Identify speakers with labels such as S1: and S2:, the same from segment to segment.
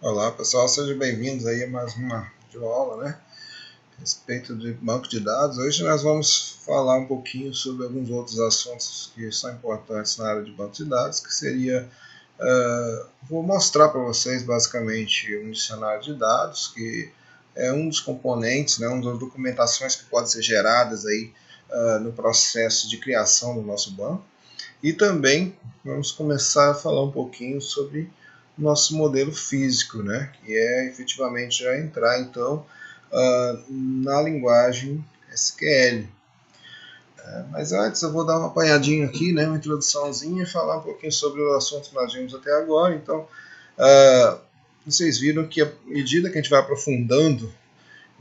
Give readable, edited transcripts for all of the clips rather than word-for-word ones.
S1: Olá pessoal, sejam bem-vindos aí a mais uma videoaula, né? A respeito de banco de dados. Hoje nós vamos falar um pouquinho sobre alguns outros assuntos que são importantes na área de banco de dados, que seria, vou mostrar para vocês basicamente um dicionário de dados, que é um dos componentes, né, uma das documentações que podem ser geradas aí no processo de criação do nosso banco. E também vamos começar a falar um pouquinho sobre nosso modelo físico, né? Que é efetivamente já entrar então na linguagem SQL. Mas antes eu vou dar uma apanhadinha aqui, né? Uma introduçãozinha e falar um pouquinho sobre o assunto que nós vimos até agora. Então, vocês viram que à medida que a gente vai aprofundando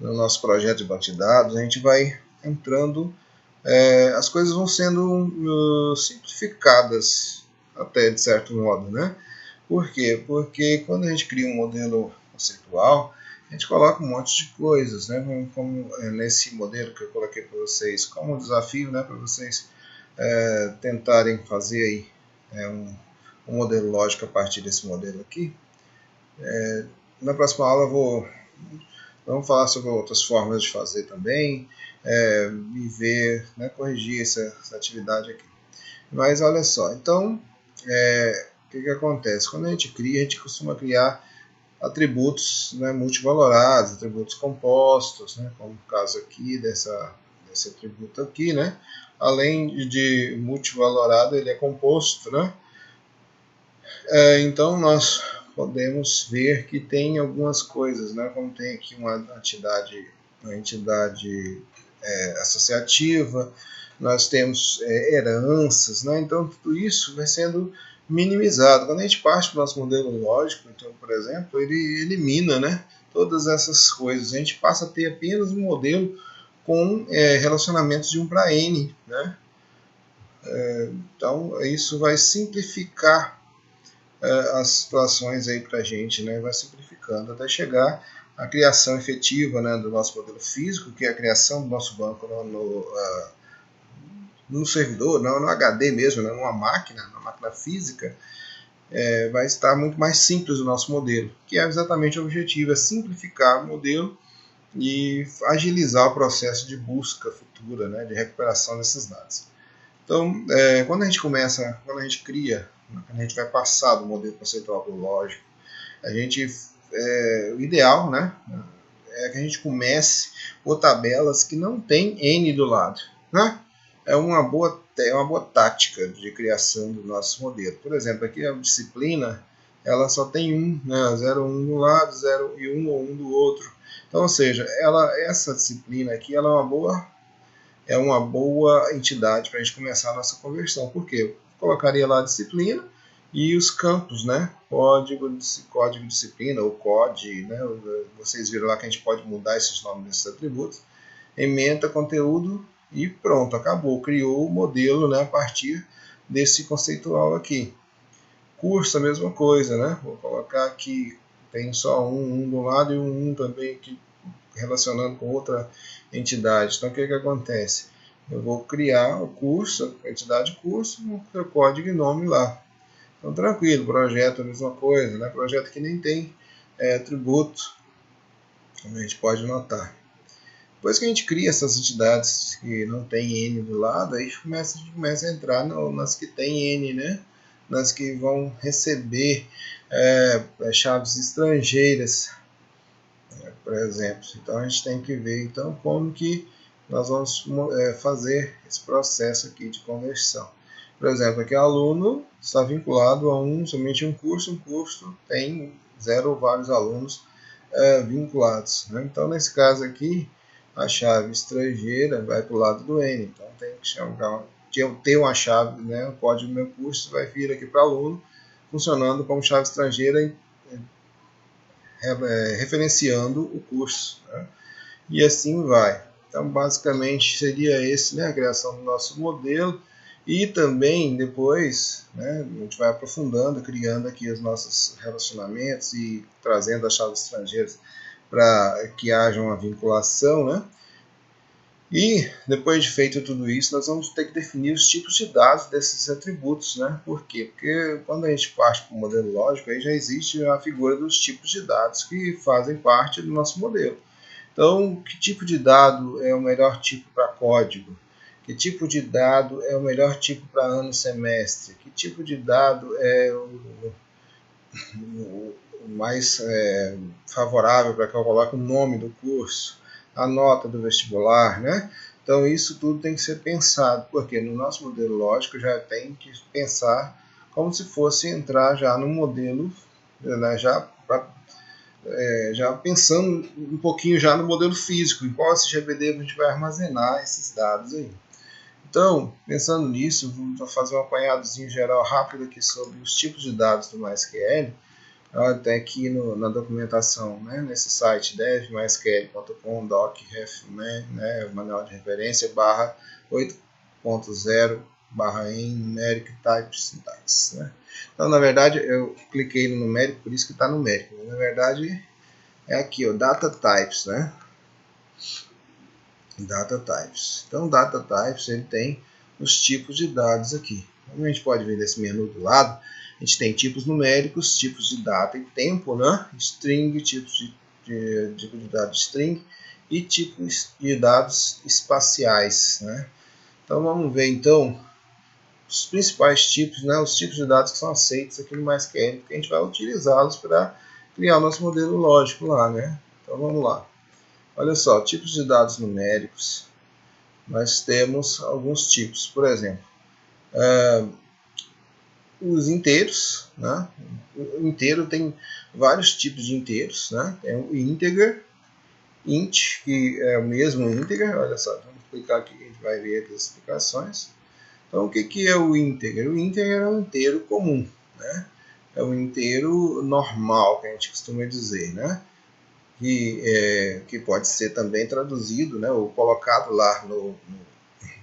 S1: no nosso projeto de banco de dados, a gente vai entrando, as coisas vão sendo simplificadas até de certo modo, né? Por quê? Porque quando a gente cria um modelo conceitual, a gente coloca um monte de coisas, né? Como nesse modelo que eu coloquei para vocês, como um desafio, né? Para vocês tentarem fazer aí um modelo lógico a partir desse modelo aqui. Na próxima aula vamos falar sobre outras formas de fazer também, e ver, né, corrigir essa atividade aqui. Mas olha só, então, o que acontece? Quando a gente cria, a gente costuma criar atributos, né, multivalorados, atributos compostos, né, como o caso aqui desse atributo aqui, né? Além de multivalorado, ele é composto, né? Então nós podemos ver que tem algumas coisas, né? Como tem aqui uma entidade associativa, nós temos heranças, né? Então tudo isso vai sendo minimizado. Quando a gente parte para o nosso modelo lógico, então, por exemplo, ele elimina, né, todas essas coisas. A gente passa a ter apenas um modelo com relacionamentos de 1 para n, né? Então isso vai simplificar as situações aí para a gente, né? Vai simplificando até chegar à criação efetiva, né, do nosso modelo físico, que é a criação do nosso banco no servidor, no HD mesmo, né, numa máquina física. Vai estar muito mais simples o nosso modelo, que é exatamente o objetivo, é simplificar o modelo e agilizar o processo de busca futura, né, de recuperação desses dados. Então, quando a gente cria, quando a gente vai passar do modelo conceitual para o lógico, o ideal, né, é que a gente comece por tabelas que não tem n do lado, né? É uma boa tática de criação do nosso modelo. Por exemplo, aqui a disciplina, ela só tem 1, né? 0, 1 de um lado, 0 e 1 ou 1 do outro. Então, ou seja, essa disciplina aqui, ela é uma boa entidade para a gente começar a nossa conversão. Por quê? Eu colocaria lá a disciplina e os campos, né? Código disciplina, ou COD, né? Vocês viram lá que a gente pode mudar esses nomes desses atributos. Ementa conteúdo e pronto, acabou. Criou o modelo, né, a partir desse conceitual aqui. Curso, a mesma coisa, né? Vou colocar aqui, tem só um do lado e um também aqui relacionando com outra entidade. Então o que acontece? Eu vou criar o curso, a entidade curso, o código e nome lá. Então tranquilo, projeto a mesma coisa, né? Projeto que nem tem atributo, como a gente pode notar. Depois que a gente cria essas entidades que não tem N do lado, aí a gente começa a entrar nas que tem N, né? Nas que vão receber chaves estrangeiras, por exemplo. Então a gente tem que ver então como que nós vamos fazer esse processo aqui de conversão. Por exemplo, aqui o aluno está vinculado a somente um curso tem 0 ou vários alunos vinculados, né? Então nesse caso aqui a chave estrangeira vai para o lado do N, então tem que ter uma chave, né? O código do meu curso vai vir aqui para aluno, funcionando como chave estrangeira, referenciando o curso, né? E assim vai. Então basicamente seria esse, né, a criação do nosso modelo. E também depois, né, a gente vai aprofundando, criando aqui os nossos relacionamentos e trazendo as chaves estrangeiras para que haja uma vinculação, né? E depois de feito tudo isso, nós vamos ter que definir os tipos de dados desses atributos, né? Por quê? Porque quando a gente parte para o modelo lógico, aí já existe a figura dos tipos de dados que fazem parte do nosso modelo. Então, que tipo de dado é o melhor tipo para código? Que tipo de dado é o melhor tipo para ano e semestre? Que tipo de dado é o mais favorável para que eu coloque o nome do curso, a nota do vestibular, né? Então isso tudo tem que ser pensado, porque no nosso modelo lógico já tem que pensar como se fosse entrar já no modelo, né, já pensando um pouquinho já no modelo físico, em qual SGBD a gente vai armazenar esses dados aí. Então, pensando nisso, vou fazer um apanhadozinho geral rápido aqui sobre os tipos de dados do MySQL. Até aqui na documentação, né, nesse site devmysql.com doc.ref, né, manual de referência, barra 8.0, barra em numeric type syntax. Né. Então, na verdade, eu cliquei no numérico, por isso que está numérico. Na verdade, é aqui, ó, data types, né? Data types. Então, data types, ele tem os tipos de dados aqui. Como a gente pode ver nesse menu do lado, a gente tem tipos numéricos, tipos de data e tempo, né? String, tipos tipo de dados string e tipos de dados espaciais, né? Então vamos ver então os principais tipos, né? Os tipos de dados que são aceitos aqui no MySQL, porque a gente vai utilizá-los para criar o nosso modelo lógico lá, né? Então vamos lá. Olha só, tipos de dados numéricos. Nós temos alguns tipos, por exemplo, os inteiros, né? O inteiro tem vários tipos de inteiros, né? Tem o integer, int, que é o mesmo integer, olha só, vamos clicar aqui que a gente vai ver as explicações. Então, o que é o integer? O integer é um inteiro comum, né? É um inteiro normal, que a gente costuma dizer, né? Que pode ser também traduzido, né? Ou colocado lá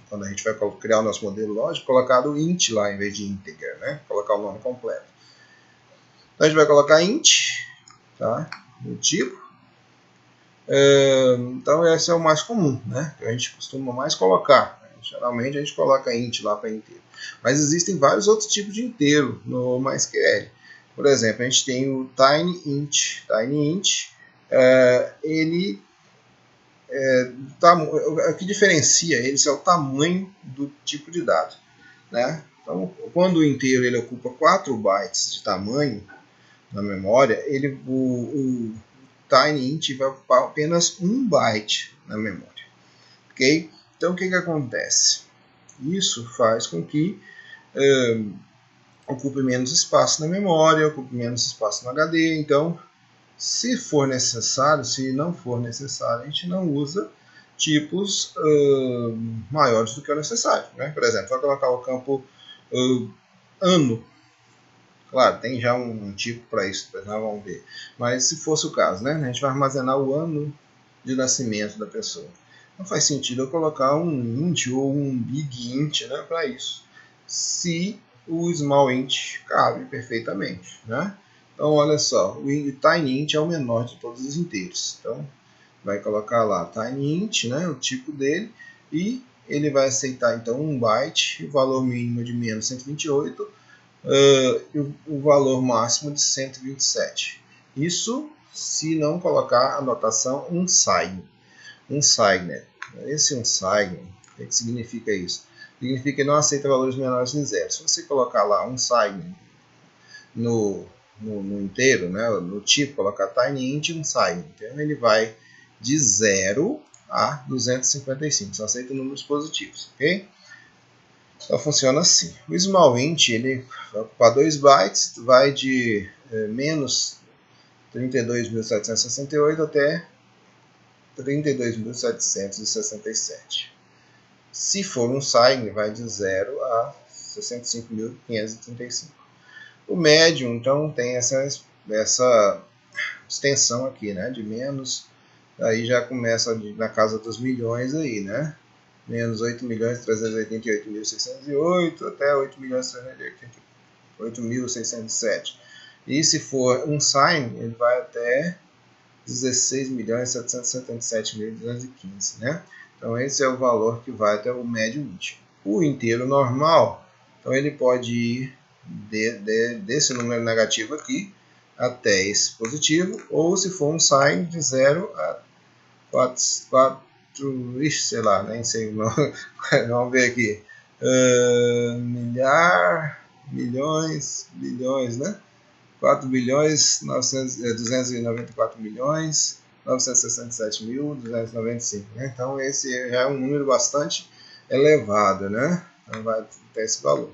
S1: quando a gente vai criar o nosso modelo lógico, colocado int lá em vez de integer, né? Colocar o nome completo. Então a gente vai colocar int, tá? No tipo. Então esse é o mais comum, né? Que a gente costuma mais colocar. Geralmente a gente coloca int lá para inteiro. Mas existem vários outros tipos de inteiro no MySQL. Por exemplo, a gente tem o tinyInt. tinyInt, ele o que diferencia eles é o tamanho do tipo de dado, né? Então, quando o inteiro ele ocupa 4 bytes de tamanho na memória, o tinyInt vai ocupar apenas 1 byte na memória, ok? Então, o que acontece? Isso faz com que ocupe menos espaço na memória, ocupe menos espaço no HD. Então, se for necessário, se não for necessário, a gente não usa tipos maiores do que o necessário. Né? Por exemplo, vai colocar o campo ano. Claro, tem já um tipo para isso, nós vamos ver. Mas se fosse o caso, né? A gente vai armazenar o ano de nascimento da pessoa. Não faz sentido eu colocar um int ou um big int, né, para isso. Se o small int cabe perfeitamente, né? Então, olha só, o tinyInt é o menor de todos os inteiros. Então, vai colocar lá tinyInt, né, o tipo dele, e ele vai aceitar então 1 byte, o valor mínimo de menos 128 e o valor máximo de 127. Isso se não colocar a notação unsigned. Unsigned. Esse unsigned, o que significa isso? Significa que não aceita valores menores de zero. Se você colocar lá unsigned no inteiro, né, no tipo, colocar tinyInt unsigned, então ele vai de 0 a 255, só aceita números positivos, ok? Então funciona assim. O small int ele vai ocupar 2 bytes, vai de menos 32.768 até 32.767. Se for um sign, vai de 0 a 65.535. O médium, então, tem essa extensão aqui, né? De menos, aí já começa na casa dos milhões aí, né? Menos 8.388.608 até 8.607. E se for um sign, ele vai até 16.777.215, né? Então esse é o valor que vai até o médio int. O inteiro normal, então ele pode ir desse número negativo aqui até esse positivo, ou se for um sign de 0 a 4 sei lá, nem sei, vamos ver aqui, milhões, bilhões, né? 4 bilhões, 294 milhões, 967.295. Né? Então esse já é um número bastante elevado, né? Então vai ter esse valor.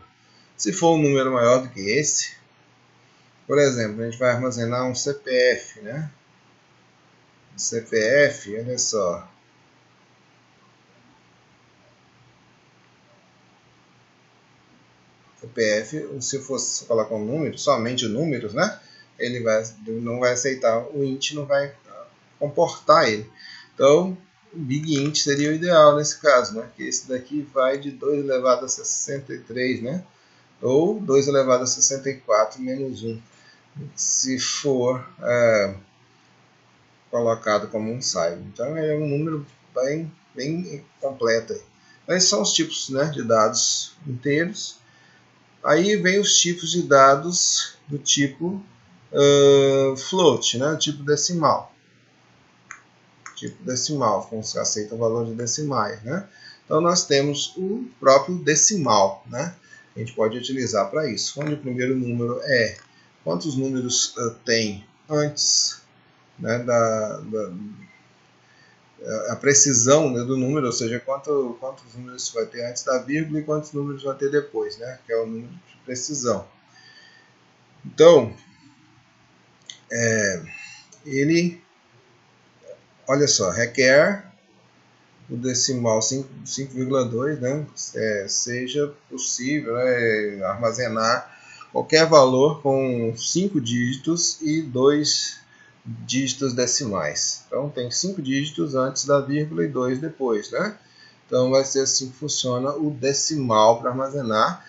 S1: Se for um número maior do que esse, por exemplo, a gente vai armazenar um CPF, né? Um CPF, olha só. CPF, se fosse colocar um número, somente números, né? Ele não vai aceitar, o int não vai comportar ele. Então, o big int seria o ideal nesse caso, né? Que esse daqui vai de 2 elevado a 63, né? Ou 2 elevado a 64 menos 1, se for colocado como um sign. Então, é um número bem completo. Esses são os tipos, né, de dados inteiros. Aí vem os tipos de dados do tipo float, né, tipo decimal. Tipo decimal, como se aceita o valor de decimais, né? Então nós temos o próprio decimal, né? A gente pode utilizar para isso. Onde o primeiro número é quantos números tem antes, né, a precisão, né, do número, ou seja, quantos números vai ter antes da vírgula e quantos números vai ter depois, né? Que é o número de precisão. Então, ele, olha só, requer o decimal 5,2, né, seja possível, né, armazenar qualquer valor com 5 dígitos e 2 dígitos decimais. Então tem 5 dígitos antes da vírgula e 2 depois, né? Então vai ser assim que funciona o decimal para armazenar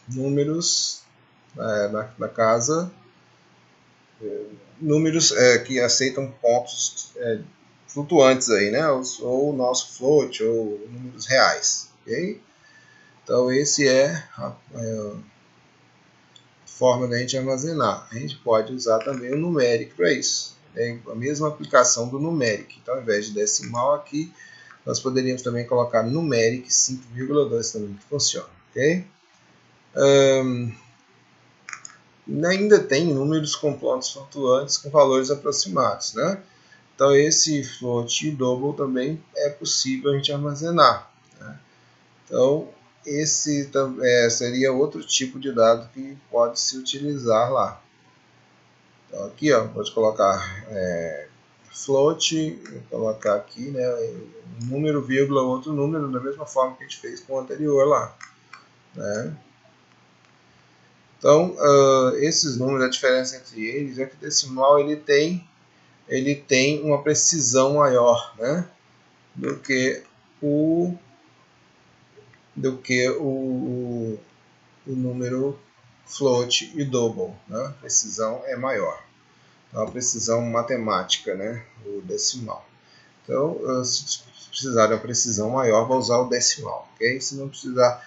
S1: números na casa, números que aceitam pontos flutuantes aí, né? Ou o nosso float, ou números reais, ok? Então esse é a forma da gente armazenar. A gente pode usar também o numeric para isso. É a mesma aplicação do numeric. Então, ao invés de decimal aqui, nós poderíamos também colocar numeric 5,2 também, que funciona, ok? Ainda tem números com pontos flutuantes com valores aproximados, né? Então esse float e double também é possível a gente armazenar, né? Então esse seria outro tipo de dado que pode se utilizar lá. Então aqui, ó, pode colocar float, colocar aqui, né, número, vírgula, outro número, da mesma forma que a gente fez com o anterior lá, né? Então esses números, a diferença entre eles é que o decimal ele tem uma precisão maior, né, do que o número float e double, né? A precisão é maior. Então, a precisão matemática, né? O decimal. Então, se precisar de uma precisão maior, vou usar o decimal, ok? Se não precisar,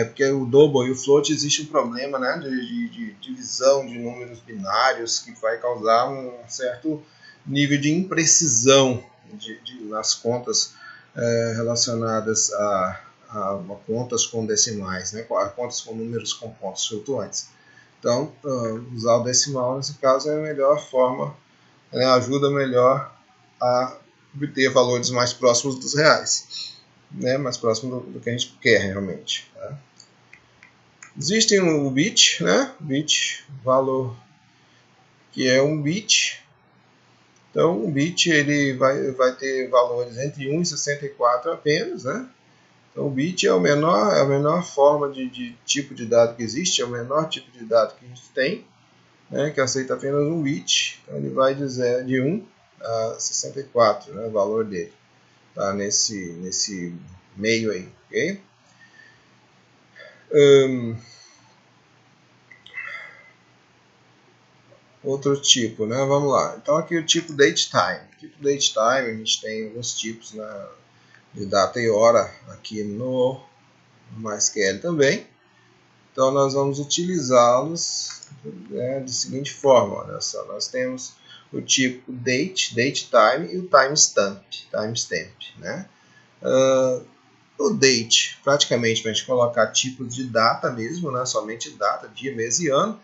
S1: porque o double e o float existe um problema, né, de divisão de números binários que vai causar um certo nível de imprecisão nas contas relacionadas a contas com decimais, né, a contas com números com pontos flutuantes. Então, usar o decimal nesse caso é a melhor forma, né, ajuda melhor a obter valores mais próximos dos reais, né, mais próximos do que a gente quer realmente. Tá? Existem o bit, né, bit, valor que é um bit. Então, o bit ele vai ter valores entre 1 e 64 apenas, né? Então, o bit é a menor forma de tipo de dado que existe, é o menor tipo de dado que a gente tem, né, que aceita apenas um bit. Então, ele vai de 1 a 64, né, o valor dele. Tá nesse meio aí, ok? outro tipo, né? Vamos lá. Então aqui o tipo datetime. O tipo datetime, a gente tem alguns tipos, né, de data e hora aqui no MySQL também. Então nós vamos utilizá-los, né, da seguinte forma. Olha só, nós temos o tipo date, datetime e o timestamp, né? O date, praticamente para a gente colocar tipos de data mesmo, né? Somente data, dia, mês e ano.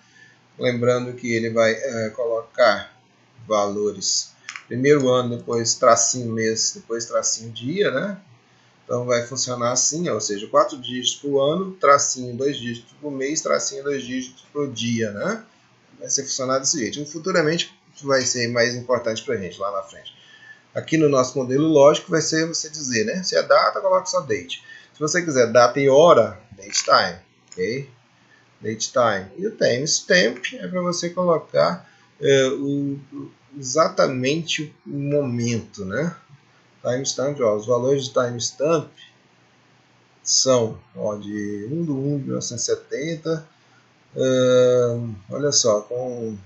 S1: Lembrando que ele vai colocar valores primeiro ano, depois tracinho mês, depois tracinho dia, né? Então vai funcionar assim, ou seja, 4 dígitos para o ano, tracinho 2 dígitos para o mês, tracinho 2 dígitos para o dia, né? Vai ser funcionar desse jeito. Futuramente vai ser mais importante para a gente lá na frente. Aqui no nosso modelo lógico vai ser você dizer, né? Se é data, coloque só date. Se você quiser data e hora, date time, ok? Date time. E o timestamp é para você colocar exatamente o momento, né? Timestamp, os valores de timestamp são de 1 de 1 de 1970, olha só, com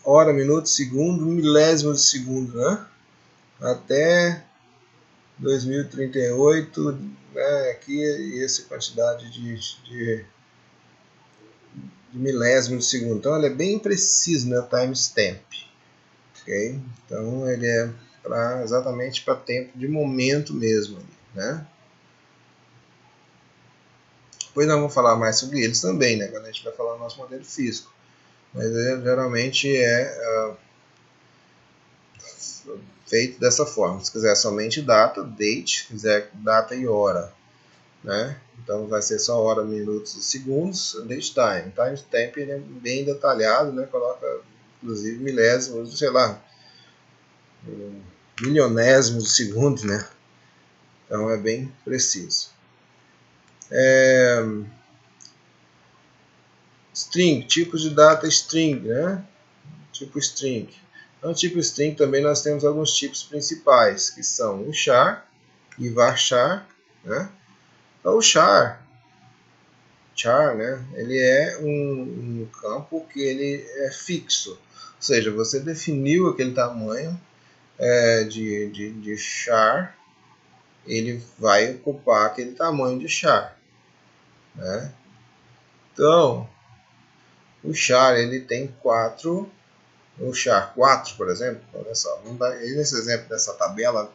S1: hora, minuto, segundo, milésimo de segundo, né? Até 2038, né? Aqui essa quantidade de milésimo de segundo. Então ele é bem preciso, né? Timestamp, ok? Então ele é exatamente para tempo de momento mesmo, né? Depois nós vamos falar mais sobre eles também, né? Quando a gente vai falar do nosso modelo físico. Mas geralmente é feito dessa forma. Se quiser somente data, date, se quiser data e hora, né? Então vai ser só hora, minutos e segundos, date time. Timestamp ele é bem detalhado, né? Coloca inclusive milésimos, sei lá, milionésimos de segundo, né? Então é bem preciso. String, tipos de data string, né? Tipo string. Então, tipo string também nós temos alguns tipos principais, que são o char e varchar, né? Então, o char, né? Ele é um campo que ele é fixo, ou seja, você definiu aquele tamanho de char, ele vai ocupar aquele tamanho de char, né? Então, o char ele tem o char 4, por exemplo, olha só, nesse exemplo dessa tabela, a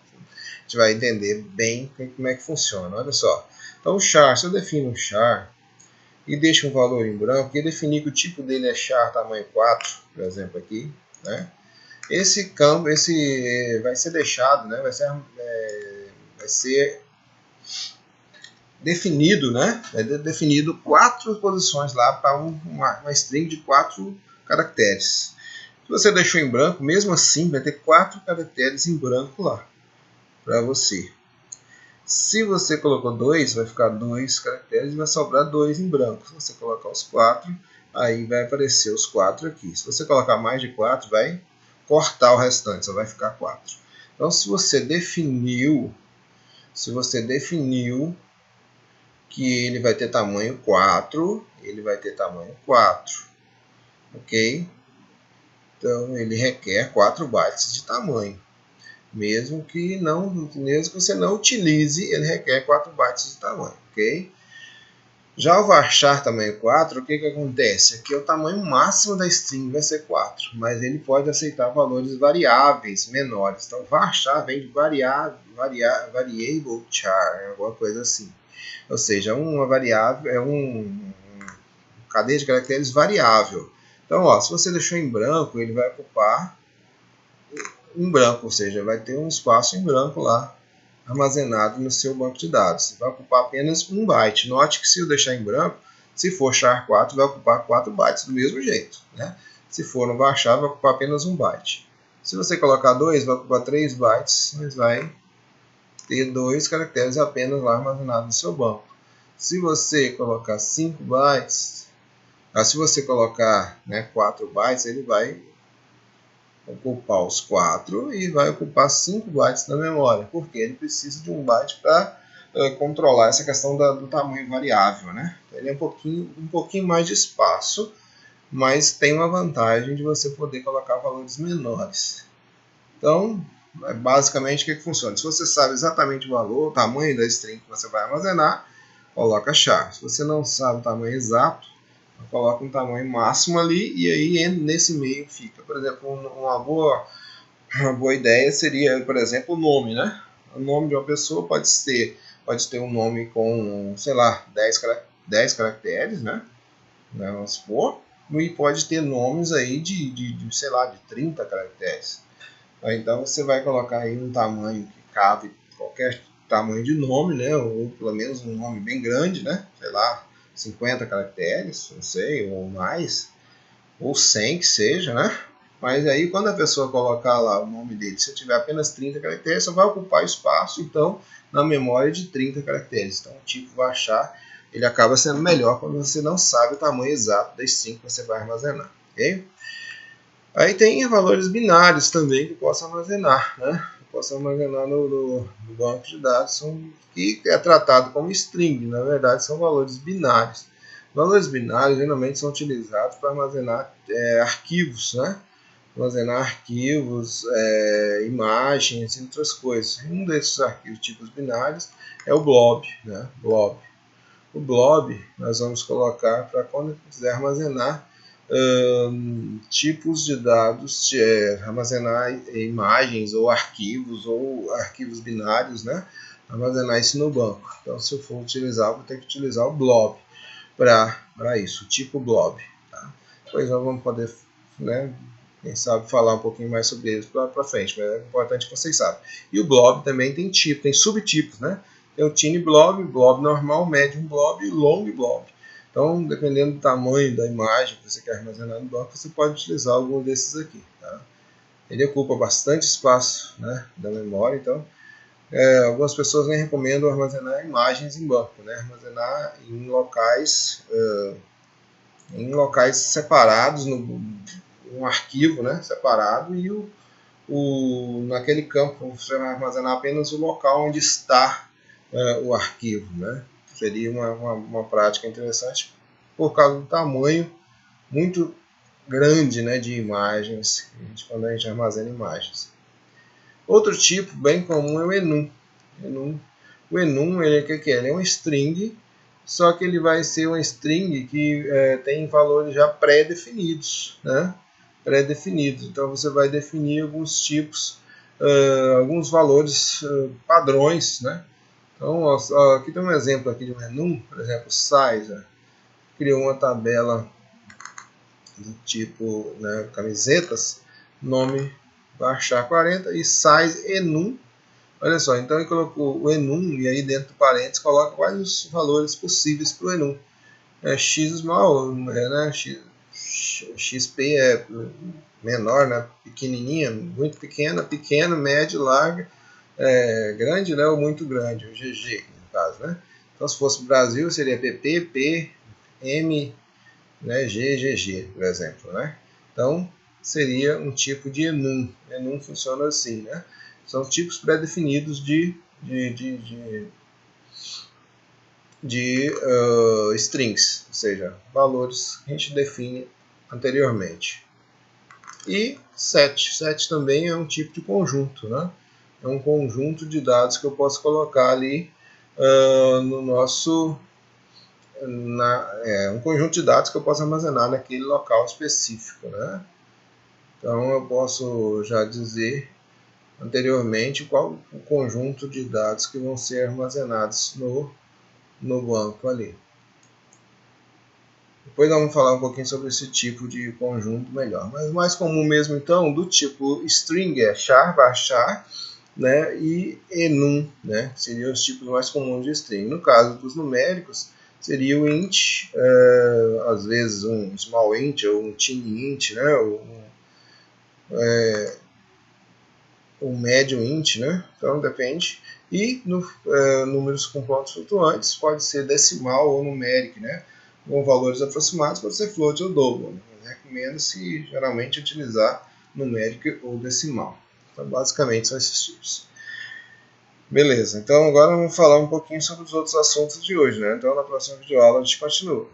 S1: gente vai entender bem como é que funciona. Olha só. Então, o char, se eu defino um char e deixo um valor em branco e definir que o tipo dele é char tamanho 4, por exemplo, aqui, né? Esse campo, vai ser deixado, né? Vai ser definido, né? Vai ser definido 4 posições lá para uma string de 4 caracteres. Se você deixou em branco, mesmo assim vai ter 4 caracteres em branco lá para você. Se você colocou 2, vai ficar 2 caracteres e vai sobrar 2 em branco. Se você colocar os 4, aí vai aparecer os 4 aqui. Se você colocar mais de 4, vai cortar o restante, só vai ficar 4. Então, se você definiu que ele vai ter tamanho 4, ele vai ter tamanho 4, ok? Então, ele requer 4 bytes de tamanho. Mesmo que você não utilize, ele requer 4 bytes de tamanho, ok? Já o varchar tamanho 4, o que acontece? Aqui é o tamanho máximo da string, vai ser 4, mas ele pode aceitar valores variáveis menores. Então, varchar vem de variable char, alguma coisa assim. Ou seja, uma variável é cadeia de caracteres variável. Então, se você deixou em branco, ele vai ocupar em branco, ou seja, vai ter um espaço em branco lá armazenado no seu banco de dados. Você vai ocupar apenas 1 byte. Note que se eu deixar em branco, se for char 4, vai ocupar 4 bytes do mesmo jeito, né? Se for no varchar, vai ocupar apenas 1 byte. Se você colocar 2, vai ocupar 3 bytes, mas vai ter 2 caracteres apenas lá armazenados no seu banco. Se você colocar 5 bytes, se você colocar 4 bytes, ele vai ocupar os 4 e vai ocupar 5 bytes da memória, porque ele precisa de 1 byte para controlar essa questão do tamanho variável, né? Ele é um pouquinho mais de espaço, mas tem uma vantagem de você poder colocar valores menores. Então, basicamente o que funciona? Se você sabe exatamente o valor, o tamanho da string que você vai armazenar, coloca char. Se você não sabe o tamanho exato, coloca um tamanho máximo ali e aí nesse meio fica. Por exemplo, uma boa ideia seria, por exemplo, o nome, né? O nome de uma pessoa pode ter um nome com, sei lá, 10 caracteres, né? Vamos supor, e pode ter nomes aí sei lá, de 30 caracteres. Então você vai colocar aí um tamanho que cabe qualquer tamanho de nome, né? Ou pelo menos um nome bem grande, né? Sei lá, 50 caracteres, não sei, ou mais, ou 100 que seja, né? Mas aí quando a pessoa colocar lá o nome dele, se tiver apenas 30 caracteres, só vai ocupar espaço, então, na memória de 30 caracteres. Então o tipo vai achar, ele acaba sendo melhor quando você não sabe o tamanho exato das string que você vai armazenar, ok? Aí tem valores binários também que eu posso armazenar, né? Eu posso armazenar no banco de dados, que é tratado como string, na verdade são valores binários. Valores binários geralmente são utilizados para armazenar arquivos, né? Armazenar arquivos, imagens e outras coisas. Um desses arquivos tipos binários é o blob, né? O blob nós vamos colocar para quando quiser armazenar tipos de dados, armazenar imagens ou arquivos binários, né? Armazenar isso no banco. Então, se eu for utilizar, eu vou ter que utilizar o blob para isso, o tipo blob. Tá? Depois nós vamos poder, né, quem sabe, falar um pouquinho mais sobre eles para frente, mas é importante que vocês saibam. E o blob também tem subtipos, né? Tem o tiny blob, blob normal, medium blob e long blob. Então, dependendo do tamanho da imagem que você quer armazenar no banco, você pode utilizar algum desses aqui. Tá? Ele ocupa bastante espaço, né, da memória, então algumas pessoas nem recomendam armazenar imagens em banco, né? Armazenar em locais separados, um arquivo, né, separado, e naquele campo você vai armazenar apenas o local onde está o arquivo, né? Seria uma prática interessante por causa do tamanho muito grande, né, de imagens, quando a gente armazena imagens. Outro tipo bem comum é o enum. O enum ele é um string, só que ele vai ser um string que tem valores já pré-definidos, né? Pré-definidos. Então você vai definir alguns tipos, alguns valores padrões, né? Então aqui tem um exemplo aqui de um enum, por exemplo, size. Criou uma tabela do tipo, né, camisetas, nome baixar 40 e size enum. Olha só, então ele colocou o enum e aí dentro do parênteses coloca quais os valores possíveis para o enum. X small, né, XP é menor, né, pequenininha, muito pequena, pequeno, médio, larga, grande, né, ou muito grande, o GG no caso, né. Então se fosse Brasil seria PP, P, M, né, GGG, por exemplo, né? Então, seria um tipo de enum. Enum funciona assim, né? São tipos pré-definidos de strings, ou seja, valores que a gente define anteriormente. E set. Set também é um tipo de conjunto, né? É um conjunto de dados que eu posso colocar ali no nosso... um conjunto de dados que eu posso armazenar naquele local específico, né? Então eu posso já dizer anteriormente qual o conjunto de dados que vão ser armazenados no banco ali. Depois nós vamos falar um pouquinho sobre esse tipo de conjunto melhor. Mas o mais comum mesmo então do tipo string é char, varchar, né, e enum, né, que seriam os tipos mais comuns de string. No caso dos numéricos, seria o int, às vezes um small int ou um tiny int, né, um medium int, né, então depende. E números com pontos flutuantes pode ser decimal ou numérico, né, com valores aproximados, pode ser float ou double. Recomenda-se geralmente utilizar numérico ou decimal. Então basicamente são esses tipos. Beleza, então agora vamos falar um pouquinho sobre os outros assuntos de hoje, né? Então na próxima videoaula a gente continua.